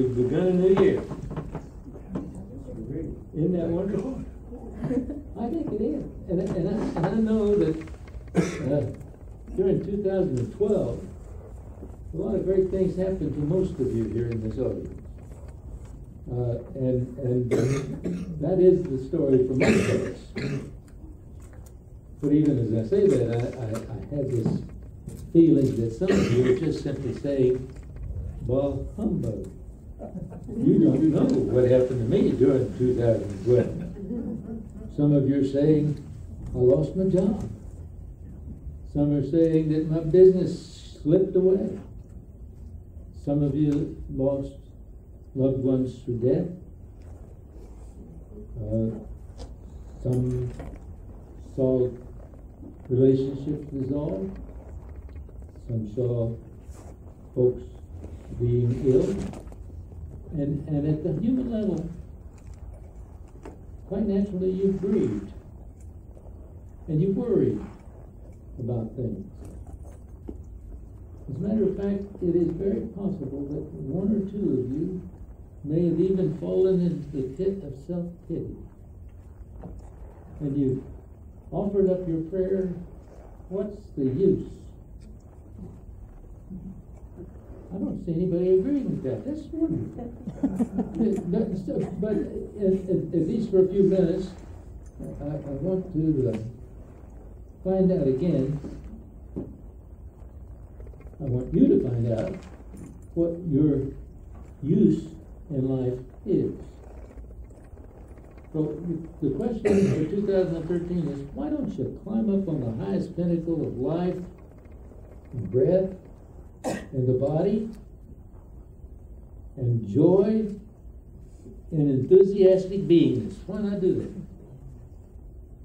we've begun a new year. Isn't that wonderful? I think it is. And I know that during 2012, a lot of great things happened to most of you here in this audience. And that is the story for most of us. But even as I say that, I have this feeling that some of you are just simply saying, well, humbug. You don't know what happened to me during 2012. Some of you are saying, I lost my job. Some are saying that my business slipped away. Some of you lost loved ones through death. Some saw relationships dissolve. Some saw folks being ill. And at the human level, quite naturally you grieved. And you worried about things. As a matter of fact, it is very possible that one or two of you may have even fallen into the pit of self-pity. And you offered up your prayer, what's the use? I don't see anybody agreeing with that. That's wonderful. But at least for a few minutes, I want to find out again. I want you to find out what your use in life is. So the question for 2013 is, why don't you climb up on the highest pinnacle of life and breath and the body and joy and enthusiastic beingness? Why not do that?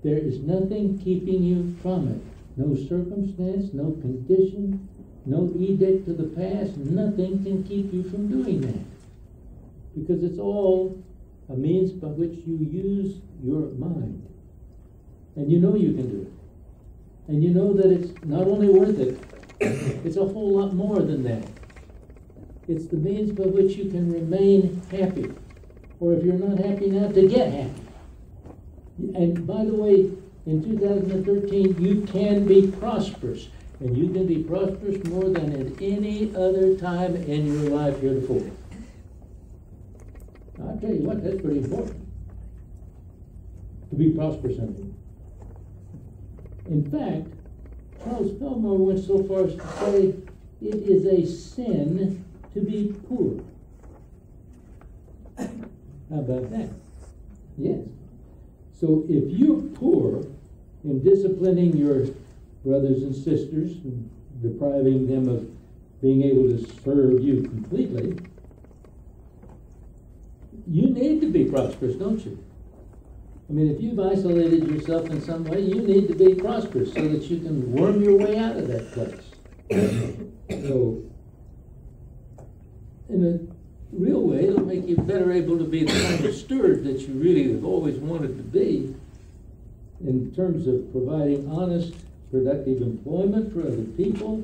There is nothing keeping you from it. No circumstance, no condition, no edict to the past, nothing can keep you from doing that. Because it's all a means by which you use your mind. And you know you can do it. And you know that it's not only worth it, it's a whole lot more than that. It's the means by which you can remain happy. Or if you're not happy now, to get happy. And by the way, in 2013, you can be prosperous. And you can be prosperous more than at any other time in your life heretofore. I'll tell you what, that's pretty important. To be prosperous in it. In fact, Charles Fillmore went so far as to say, it is a sin to be poor. How about that? Yes. So if you're poor in disciplining your brothers and sisters and depriving them of being able to serve you completely, you need to be prosperous, don't you? I mean, if you've isolated yourself in some way, you need to be prosperous so that you can worm your way out of that place. So, in a real way, it'll make you better able to be the kind of steward that you really have always wanted to be in terms of providing honest, productive employment for other people,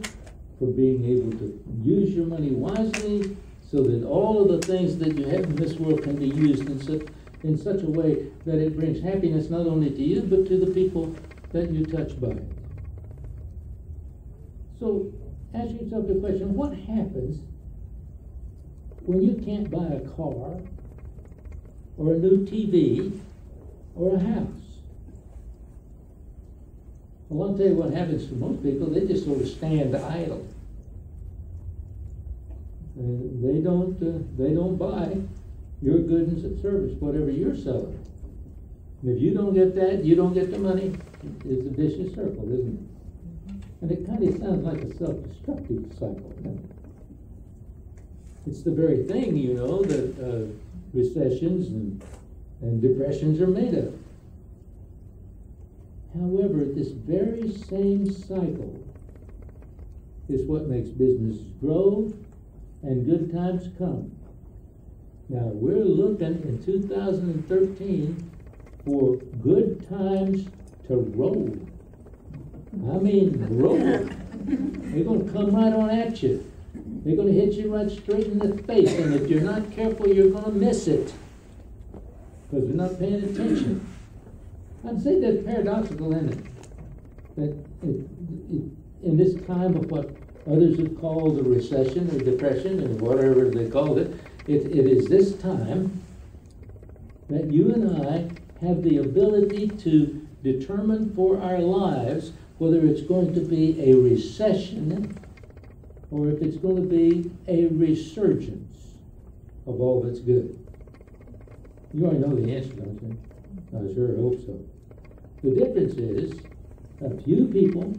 for being able to use your money wisely, so that all of the things that you have in this world can be used in such a way that it brings happiness not only to you, but to the people that you touch by it. So ask yourself the question, what happens when you can't buy a car, or a new TV, or a house? Well, I'll tell you what happens to most people. They just sort of stand idle. They don't buy your goods and service, whatever you're selling. And if you don't get that, you don't get the money. It's a vicious circle, isn't it? And it kind of sounds like a self-destructive cycle, doesn't it? It's the very thing, you know, that recessions and depressions are made of. However, this very same cycle is what makes business grow and good times come. Now, we're looking in 2013 for good times to roll. I mean, roll. They're going to come right on at you. They're going to hit you right straight in the face, and if you're not careful, you're going to miss it because we're not paying attention. I'd say that's paradoxical, isn't it? That in this time of what others have called a recession or depression or whatever they called it, it is this time that you and I have the ability to determine for our lives whether it's going to be a recession or if it's going to be a resurgence of all that's good. You already know the answer, don't you? I sure hope so. The difference is a few people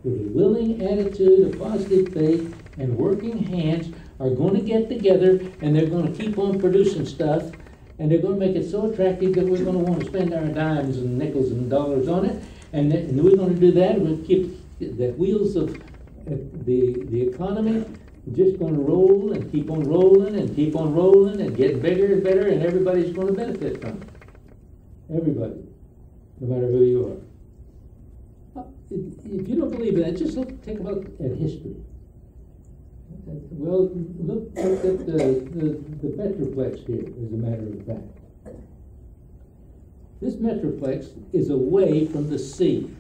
with a willing attitude, a positive faith, and working hands are going to get together and they're going to keep on producing stuff, and they're going to make it so attractive that we're going to want to spend our dimes and nickels and dollars on it, and we're going to do that. We'll keep the wheels of the economy just going to roll and keep on rolling and keep on rolling and get bigger and better, and everybody's going to benefit from it. Everybody, no matter who you are. If you don't believe that, just take a look at history. Well, look at the Metroplex here, as a matter of fact. This Metroplex is away from the sea.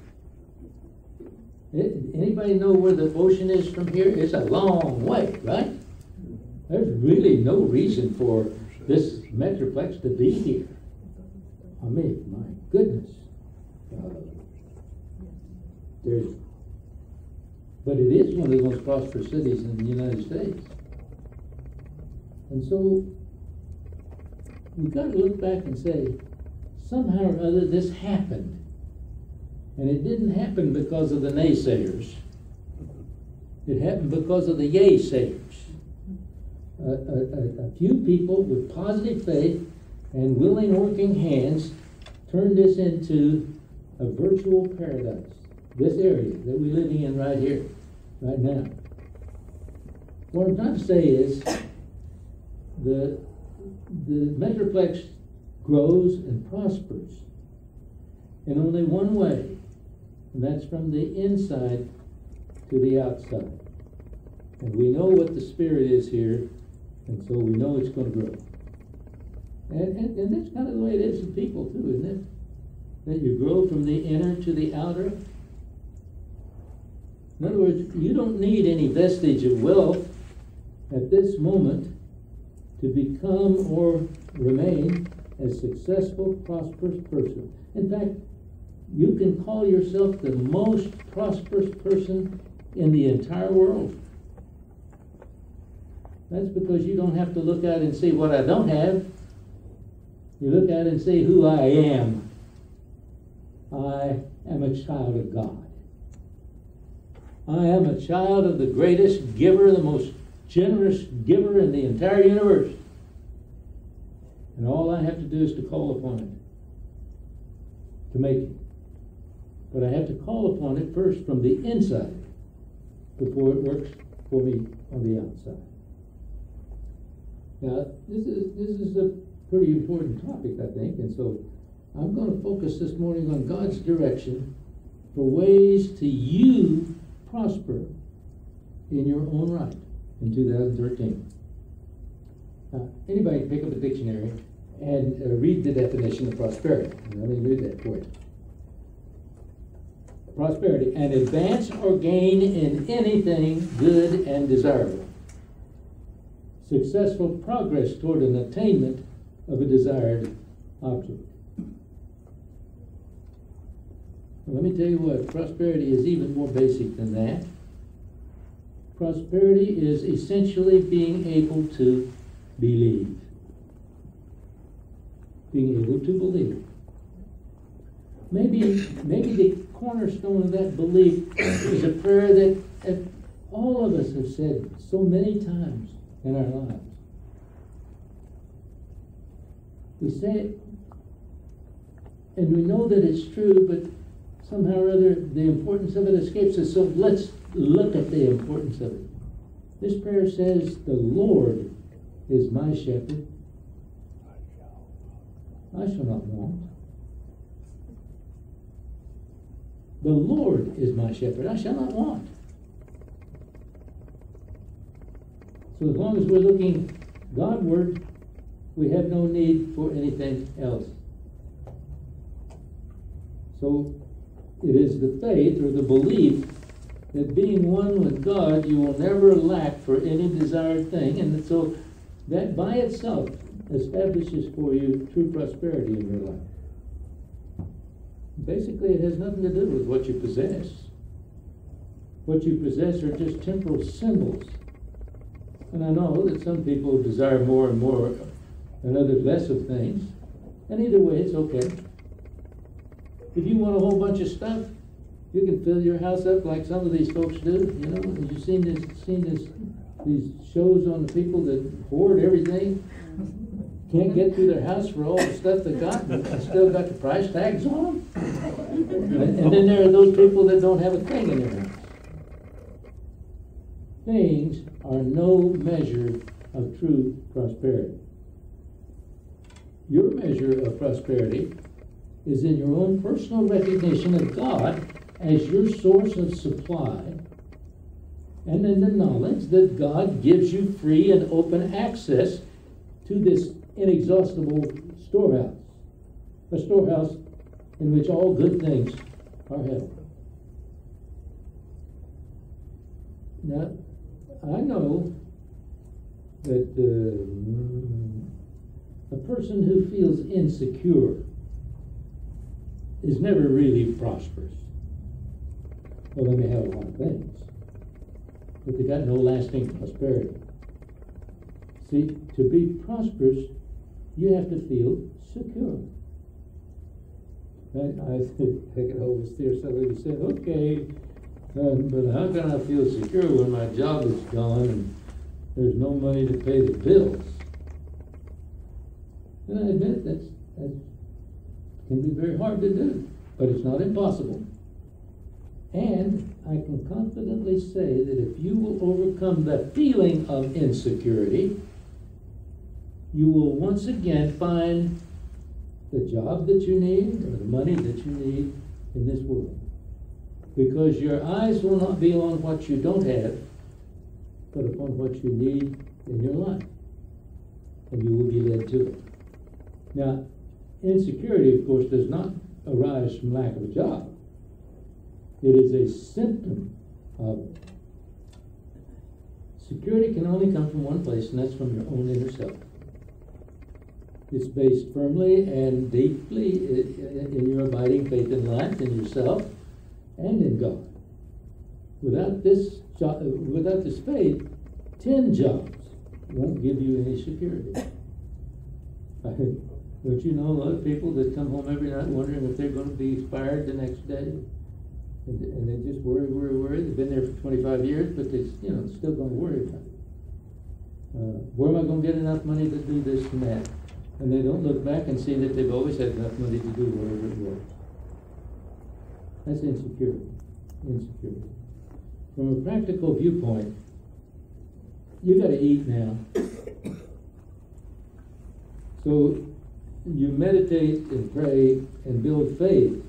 Anybody know where the ocean is from here? It's a long way, right? There's really no reason for this Metroplex to be here. I mean, my goodness. But it is one of the most prosperous cities in the United States. And so we've got to look back and say, somehow or other this happened. And it didn't happen because of the naysayers. It happened because of the yay-sayers. A few people with positive faith and willing working hands turned this into a virtual paradise. This area that we're living in right here, right now. What I'm trying to say is the Metroplex grows and prospers in only one way, and that's from the inside to the outside. And we know what the spirit is here, and so we know it's going to grow. And that's kind of the way it is with people too, isn't it? That you grow from the inner to the outer. In other words, you don't need any vestige of wealth at this moment to become or remain a successful, prosperous person. In fact, you can call yourself the most prosperous person in the entire world. That's because you don't have to look out and see what I don't have. You look out and see who I am. I am a child of God. I am a child of the greatest giver, the most generous giver in the entire universe. And all I have to do is to call upon it to make it. But I have to call upon it first from the inside before it works for me on the outside. Now, this is a pretty important topic, I think, and so I'm going to focus this morning on God's direction for ways to you prosper in your own right in 2013. Anybody pick up a dictionary and read the definition of prosperity. Let me read that for you. Prosperity, an advance or gain in anything good and desirable. Successful progress toward an attainment of a desired object. Well, let me tell you what, prosperity is even more basic than that. Prosperity is essentially being able to believe. Being able to believe. Maybe the cornerstone of that belief is a prayer that all of us have said so many times in our lives. We say it, and we know that it's true, but somehow or other the importance of it escapes us, so let's look at the importance of it. This prayer says, the Lord is my shepherd. I shall not want. The Lord is my shepherd. I shall not want. So as long as we're looking Godward, we have no need for anything else. So it is the faith or the belief that being one with God, you will never lack for any desired thing. And so that by itself establishes for you true prosperity in your life. Basically, it has nothing to do with what you possess. What you possess are just temporal symbols. And I know that some people desire more and more and others less of things. And either way, it's okay. If you want a whole bunch of stuff, you can fill your house up like some of these folks do. You know, have you seen these shows on the people that hoard everything? Can't get through their house for all the stuff they got, and still got the price tags on them. And then there are those people that don't have a thing in their house. Things are no measure of true prosperity. Your measure of prosperity is in your own personal recognition of God as your source of supply, and in the knowledge that God gives you free and open access to this inexhaustible storehouse, a storehouse in which all good things are held. Now, I know that a person who feels insecure is never really prosperous. Well, they may have a lot of things, but they got no lasting prosperity. See, to be prosperous, you have to feel secure. I could oversteer somebody who said, okay, but how can I feel secure when my job is gone and there's no money to pay the bills? And I admit that can be very hard to do, but it's not impossible. And I can confidently say that if you will overcome the feeling of insecurity, you will once again find the job that you need or the money that you need in this world. Because your eyes will not be on what you don't have, but upon what you need in your life. And you will be led to it. Now, insecurity, of course, does not arise from lack of a job. It is a symptom of it. Security can only come from one place, and that's from your own inner self. It's based firmly and deeply in your abiding faith in life, in yourself, and in God. Without this faith, 10 jobs won't give you any security. Don't you know a lot of people that come home every night wondering if they're going to be fired the next day? And they just worry. They've been there for 25 years, but they're still going to worry about it. Where am I going to get enough money to do this and that? And they don't look back and see that they've always had enough money to do whatever it was. That's insecurity. From a practical viewpoint, you got to eat now. So you meditate and pray and build faith,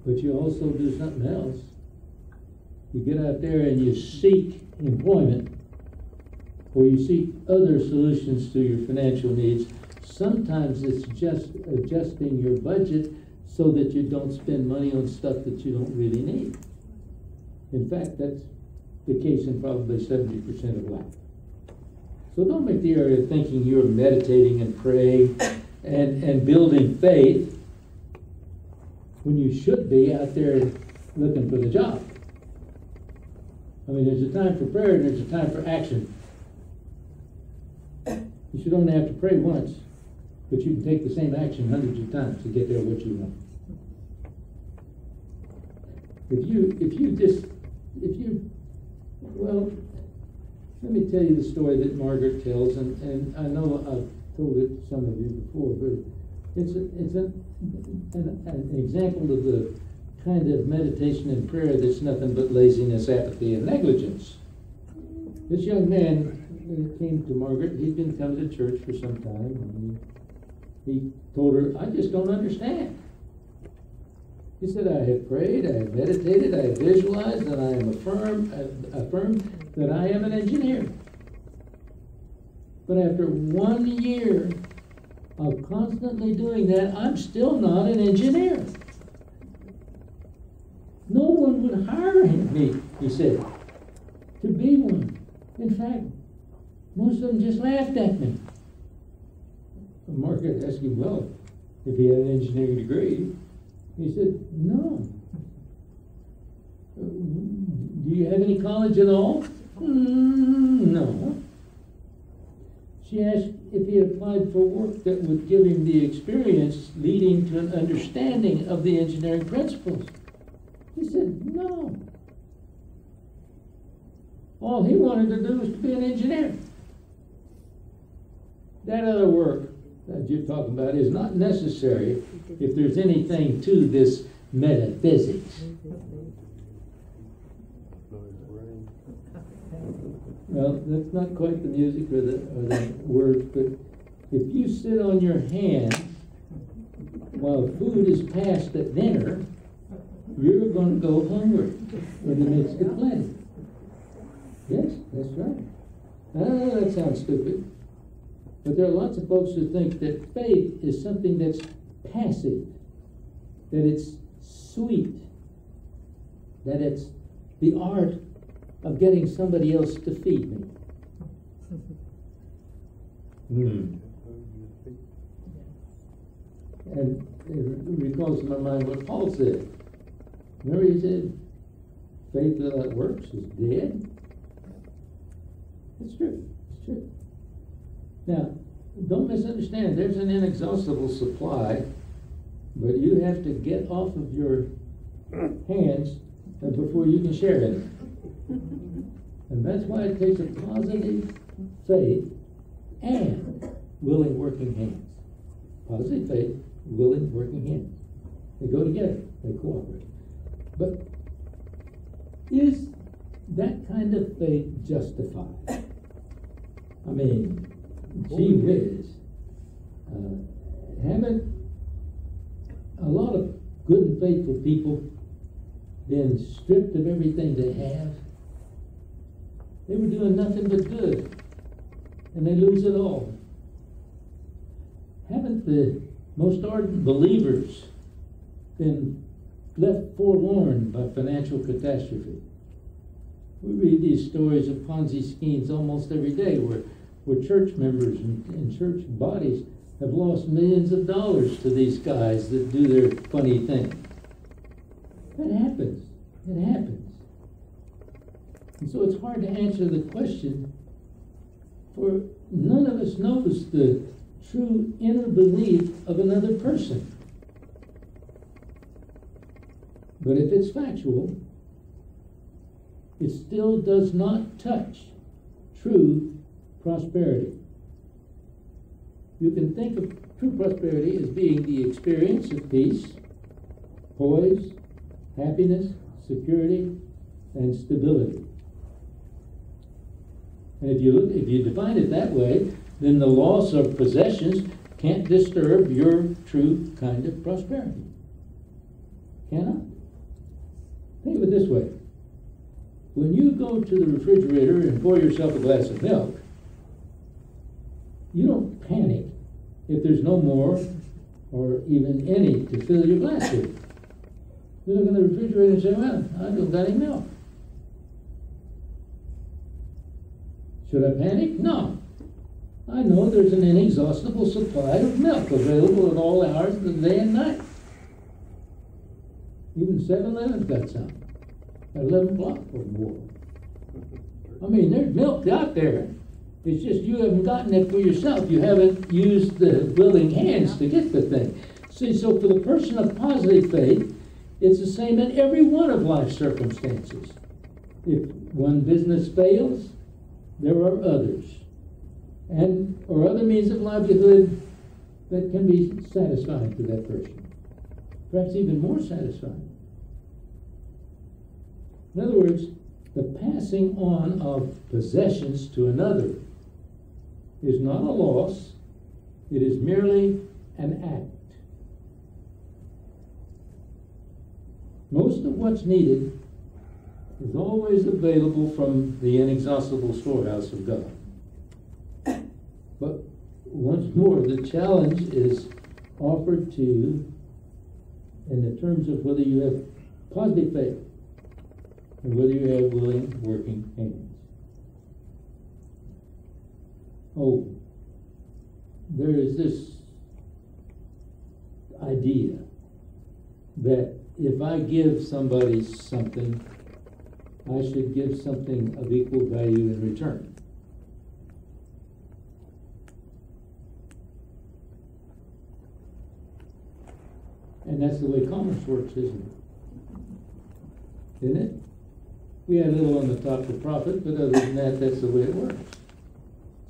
but you also do something else. You get out there and you seek employment, or you seek other solutions to your financial needs. Sometimes it's just adjusting your budget so that you don't spend money on stuff that you don't really need. In fact, that's the case in probably 70% of life. So don't make the error of thinking you're meditating and praying and building faith when you should be out there looking for the job. I mean, there's a time for prayer and there's a time for action. You should only have to pray once, but you can take the same action hundreds of times to get there what you want. Well, let me tell you the story that Margaret tells, and I know I've told it to some of you before, but it's an example of the kind of meditation and prayer that's nothing but laziness, apathy, and negligence. This young man came to Margaret. He'd been coming to church for some time, and he told her, I just don't understand. He said, I have prayed, I have meditated, I have visualized, and I am affirmed that I am an engineer. But after 1 year of constantly doing that, I'm still not an engineer. No one would hire me, he said, to be one. In fact, most of them just laughed at me. Mark asked him, well, if he had an engineering degree. He said, no. Do you have any college at all? No. She asked if he had applied for work that would give him the experience leading to an understanding of the engineering principles. He said, no. All he wanted to do was to be an engineer. That other work that you're talking about is not necessary if there's anything to this metaphysics. Well, that's not quite the music or the words, but if you sit on your hands while food is passed at dinner, you're going to go hungry in the midst of plenty. Yes, that's right. I know that sounds stupid, but there are lots of folks who think that faith is something that's passive, that it's sweet, that it's the art of getting somebody else to feed me. And it recalls to my mind what Paul said. Remember he said, faith without works is dead? It's true. It's true. Now, don't misunderstand. There's an inexhaustible supply, but you have to get off of your hands before you can share it. And that's why it takes a positive faith and willing working hands. Positive faith, willing working hands. They go together. They cooperate. But is that kind of faith justified? I mean, gee whiz. Haven't a lot of good and faithful people been stripped of everything they have? They were doing nothing but good, and they lose it all. Haven't the most ardent believers been left forlorn by financial catastrophe? We read these stories of Ponzi schemes almost every day where church members and church bodies have lost millions of dollars to these guys that do their funny thing. That happens. It happens. And so it's hard to answer the question, for none of us knows the true inner belief of another person. But if it's factual, it still does not touch true prosperity. You can think of true prosperity as being the experience of peace, poise, happiness, security, and stability. And if you define it that way, then the loss of possessions can't disturb your true kind of prosperity. Cannot. Think of it this way. When you go to the refrigerator and pour yourself a glass of milk, you don't panic if there's no more or even any to fill your glass with. You look in the refrigerator and say, well, I don't got any milk. Should I panic? No. I know there's an inexhaustible supply of milk available at all hours of the day and night. Even 7-Eleven's got some at 11 o'clock or more. I mean, there's milk out there. It's just you haven't gotten it for yourself. You haven't used the willing hands to get the thing. See, so for the person of positive faith, it's the same in every one of life's circumstances. If one business fails, there are others, or other means of livelihood that can be satisfying to that person, perhaps even more satisfying. In other words, the passing on of possessions to another is not a loss, it is merely an act. Most of what's needed is always available from the inexhaustible storehouse of God. But once more, the challenge is offered to you in the terms of whether you have positive faith and whether you have willing, working hands. Oh, there is this idea that if I give somebody something, I should give something of equal value in return. And that's the way commerce works, isn't it? Isn't it? We add a little on the top for profit, but other than that, that's the way it works.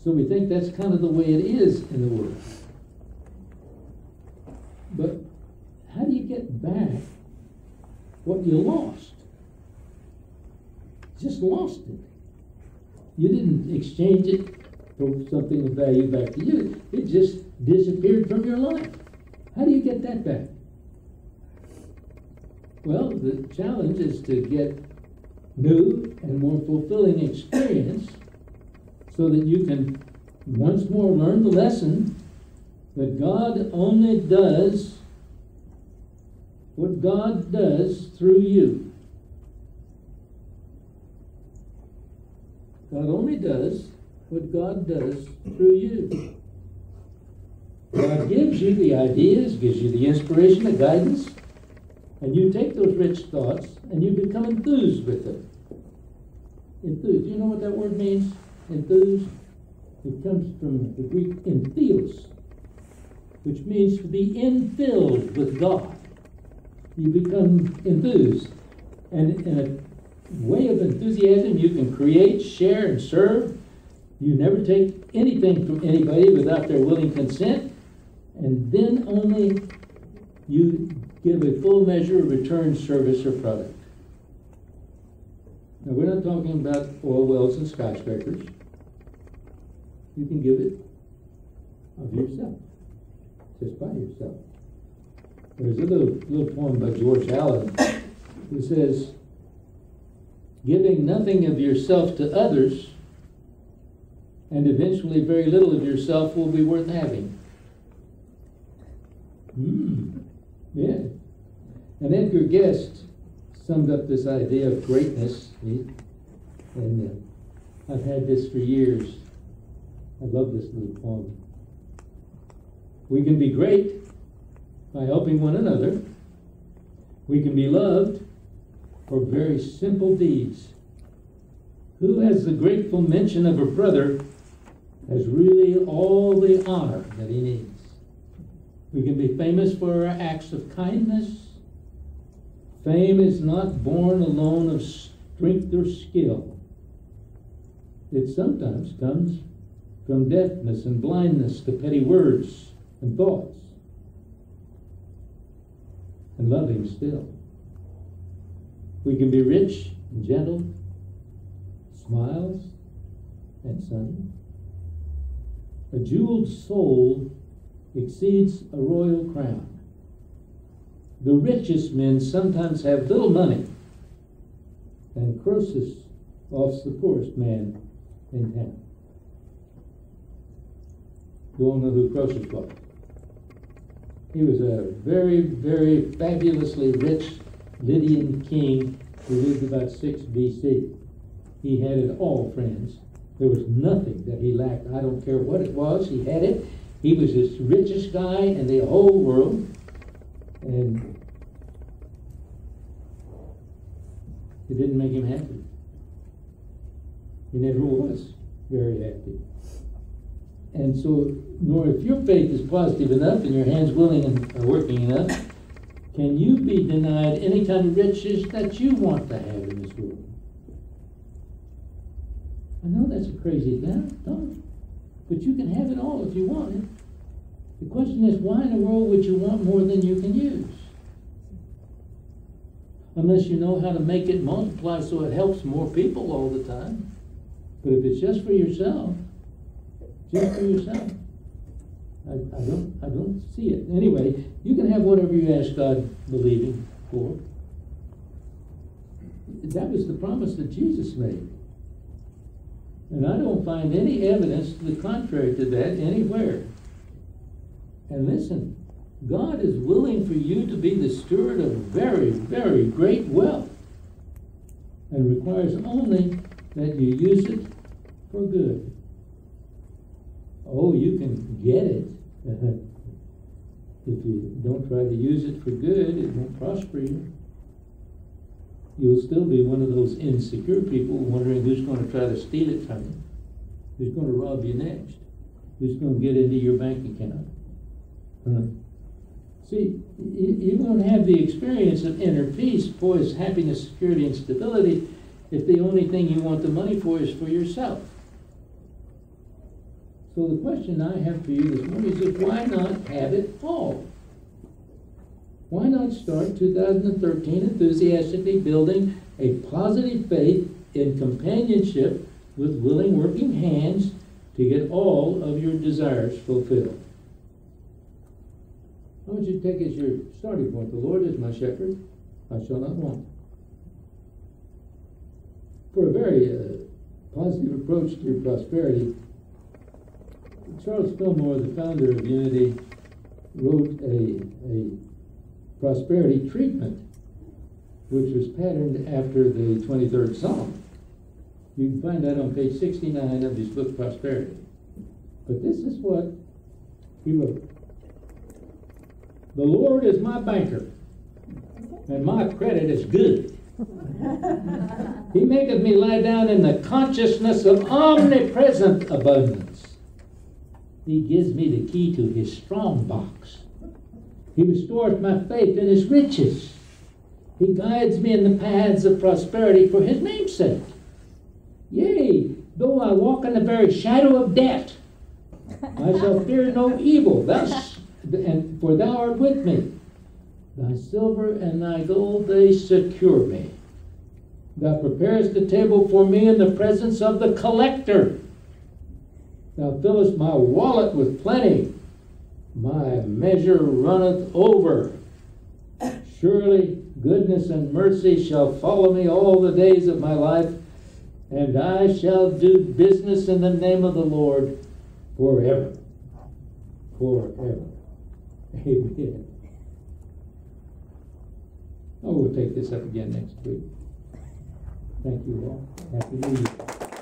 So we think that's kind of the way it is in the world. But how do you get back what you lost? Just lost it. You didn't exchange it for something of value back to you. It just disappeared from your life. How do you get that back? Well, the challenge is to get new and more fulfilling experience so that you can once more learn the lesson that God only does what God does through you. God only does what God does through you. God gives you the ideas, gives you the inspiration, the guidance, and you take those rich thoughts and you become enthused with them. Enthused. Do you know what that word means? Enthused? It comes from the Greek entheos, which means to be infilled with God. You become enthused. And in a way of enthusiasm, you can create, share, and serve. You never take anything from anybody without their willing consent, and then only you give a full measure of return service or product. Now, we're not talking about oil wells and skyscrapers. You can give it of yourself, just by yourself. There's a little poem by George Allen who says, giving nothing of yourself to others, and eventually very little of yourself will be worth having. Yeah. And Edgar Guest summed up this idea of greatness, and I've had this for years. I love this little poem. We can be great by helping one another. We can be loved for very simple deeds. Who has the grateful mention of a brother has really all the honor that he needs. We can be famous for our acts of kindness. Fame is not born alone of strength or skill. It sometimes comes from deafness and blindness to petty words and thoughts, and loving still. We can be rich and gentle, smiles and sunny. A jeweled soul exceeds a royal crown. The richest men sometimes have little money, and Croesus offs the poorest man in town. You all know who Croesus was. He was a very, very fabulously rich Lydian king who lived about 6 BC. He had it all, friends. There was nothing that he lacked. I don't care what it was, he had it. He was the richest guy in the whole world. And it didn't make him happy. He never was very happy. And so, nor if your faith is positive enough and your hands willing and are working enough, can you be denied any kind of riches that you want to have in this world. I know that's a crazy thought, but you can have it all if you want it. The question is, why in the world would you want more than you can use? Unless you know how to make it multiply so it helps more people all the time. But if it's just for yourself, I don't see it. Anyway, you can have whatever you ask God believing for. that was the promise that Jesus made. And I don't find any evidence to the contrary to that anywhere. And listen, God is willing for you to be the steward of very, very great wealth, and requires only that you use it for good. Oh, you can get it. If you don't try to use it for good, it won't prosper you. You'll still be one of those insecure people wondering who's going to try to steal it from you, who's going to rob you next, who's going to get into your bank account. See, you won't have the experience of inner peace, poise, happiness, security, and stability if the only thing you want the money for is for yourself. So the question I have for you this morning is, why not have it all? Why not start 2013 enthusiastically building a positive faith in companionship with willing working hands to get all of your desires fulfilled? I want you to take as your starting point, the Lord is my shepherd, I shall not want. For a very positive approach to prosperity, Charles Fillmore, the founder of Unity, wrote a prosperity treatment, which was patterned after the 23rd Psalm. You can find that on page 69 of his book, Prosperity. But this is what he wrote. The Lord is my banker, and my credit is good. He maketh me lie down in the consciousness of omnipresent abundance. He gives me the key to his strong box. He restores my faith in his riches. He guides me in the paths of prosperity for his name's sake. Yea, though I walk in the very shadow of death, I shall fear no evil. For thou art with me. Thy silver and thy gold, they secure me. Thou preparest the table for me in the presence of the collector. Thou fillest my wallet with plenty. My measure runneth over. Surely goodness and mercy shall follow me all the days of my life, and I shall do business in the name of the Lord forever. Forever. Amen. Oh, we'll take this up again next week. Thank you all. Happy New Year.